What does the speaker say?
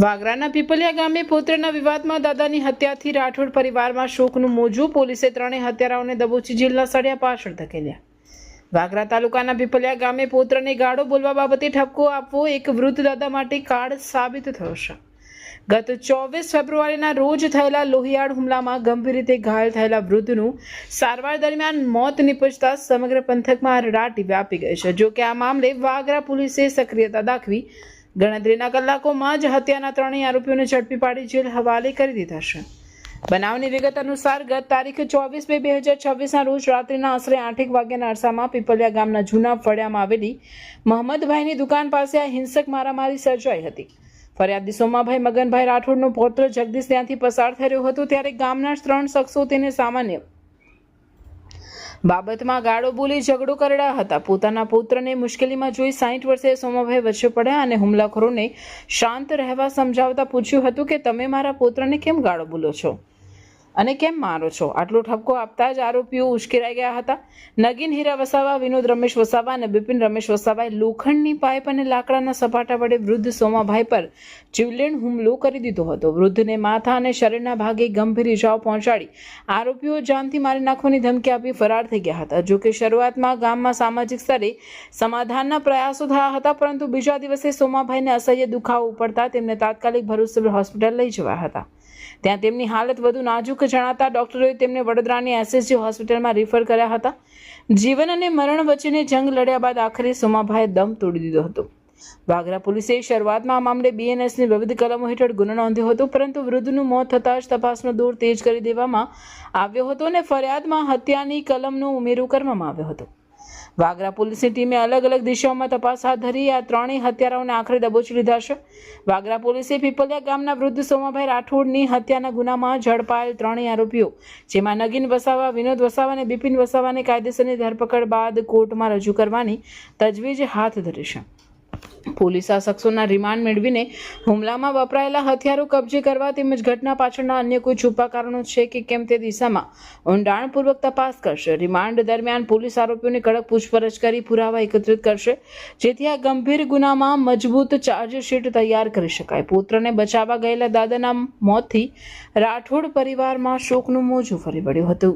વાગરાના પીપલિયા ગામે પુત્રના વિવાદમાં દાદાની હત્યાથી રાઠોડ પરિવારમાં શોકનું મોજું. પોલીસે ત્રણેય હત્યારાઓને દબોચી જેલના સળિયા પાછળ ધકેલ્યા. વાગરા તાલુકાના પીપલિયા ગામે પુત્રને ગાળો બોલવા બાબતે ઠપકો આપવો એક વૃદ્ધ દાદા માટે કાળ સાબિત થયો છે. ગત 24 ફેબ્રુઆરીના રોજ થયેલા લોહિયાળ હુમલામાં ગંભીર રીતે ઘાયલ થયેલા વૃદ્ધનું સારવાર દરમિયાન મોત નિપજતા સમગ્ર પંથકમાં હરડાટી વ્યાપી ગઈ છે. જો કે આ મામલે વાગરા પોલીસે સક્રિયતા દાખવી ગણતરીના કલાકોમાં જ હત્યાના ત્રણેય આરોપીઓને ઝડપી પાડી જેલ હવાલે કરી દીધા છે. બનાવની વિગત અનુસાર ગત તારીખ 24/2/2026ના રોજ રાત્રિના આશરે 8 વાગ્યાના અરસામાં પીપલિયા ગામના જૂના ફળિયામાં આવેલી મહંમદભાઈની દુકાન પાસે આ હિંસક મારામારી સર્જાઈ હતી. ફરિયાદી સોમાભાઈ મગનભાઈ રાઠોડનો પૌત્ર જગદીશ ત્યાંથી પસાર થઈ રહ્યો હતો ત્યારે ગામના 3 શખ્સો તેને સામાન્ય બાબતમાં ગાળો બોલી ઝઘડો કરડ્યા હતા. પોતાના પુત્રને મુશ્કેલીમાં જોઈ 60 વર્ષીય સોમાભાઈ વચ્ચે પડ્યા અને હુમલાખોરોને શાંત રહેવા સમજાવતા પૂછ્યું હતું કે તમે મારા પુત્રને કેમ ગાળો બોલો છો અને કેમ મારો છો. આટલો ઠપકો આપતા જ આરોપીઓ ઉશ્કેરાઈ ગયા હતા. નગીન હીરા વસાવા, વિનોદ રમેશ વસાવા અને બિપિન રમેશ વસાવાએ લોખંડની પાઇપ અને લાકડાના સપાટા વડે વૃદ્ધ સોમાભાઈ પર જીવલેણ હુમલો કરી દીધો હતો. વૃદ્ધને માથા અને શરીરના ભાગે ગંભીર ઇજાઓ પહોંચાડી આરોપીઓ જાનથી મારી નાખવાની ધમકી આપી ફરાર થઈ ગયા હતા. જોકે શરૂઆતમાં ગામમાં સામાજિક સ્તરે સમાધાનના પ્રયાસો થયા હતા, પરંતુ બીજા દિવસે સોમાભાઈને અસહ્ય દુખાવો ઉપડતા તેમને તાત્કાલિક ભરૂચ સિવિલ હોસ્પિટલ લઈ જવાયા હતા. ત્યાં તેમની હાલત વધુ નાજુક જણાતા ડોક્ટરોએ તેમને વડોદરાની એસએસજી હોસ્પિટલમાં રિફર કર્યા હતા. જીવન અને મરણ વચ્ચેની જંગ લડ્યા બાદ આખરે સોમાભાઈએ દમ તોડી દીધો હતો. વાગરા પોલીસે શરૂઆતમાં આ મામલે બીએનએસની વિવિધ કલમો હેઠળ ગુનો નોંધ્યો હતો, પરંતુ વૃદ્ધનું મોત થતાં જ તપાસનો દોર તેજ કરી દેવામાં આવ્યો હતો અને ફરિયાદમાં હત્યાની કલમનો ઉમેરો કરવામાં આવ્યો હતો. વાગરા પોલીસની ટીમે અલગ અલગ દિશાઓમાં તપાસ હાથ ધરી આ ત્રણેય હત્યારાઓને આખરે દબોચી લીધા છે. વાગરા પોલીસે પીપલિયા ગામના વૃદ્ધ સોમાભાઈ રાઠોડની હત્યાના ગુનામાં ઝડપાયેલ ત્રણેય આરોપીઓ જેમાં નગીન વસાવા, વિનોદ વસાવા અને બિપિન વસાવાને કાયદેસરની ધરપકડ બાદ કોર્ટમાં રજૂ કરવાની તજવીજ હાથ ધરી છે. પોલીસ આ શખ્સોના રિમાન્ડ મેળવીને હુમલામાં વપરાયેલા હથિયારો કબજે કરવા તેમજ ઘટના પાછળના અન્ય કોઈ છુપા કારણો છે કે કેમ તે દિશામાં ઊંડાણપૂર્વક તપાસ કરશે. રિમાન્ડ દરમિયાન પોલીસ આરોપીઓની કડક પૂછપરછ કરી પુરાવા એકત્રિત કરશે, જેથી આ ગંભીર ગુનામાં મજબૂત ચાર્જશીટ તૈયાર કરી શકાય. પુત્રને બચાવવા ગયેલા દાદાના મોતથી રાઠોડ પરિવારમાં શોકનું મોજું ફરી વળ્યું હતું.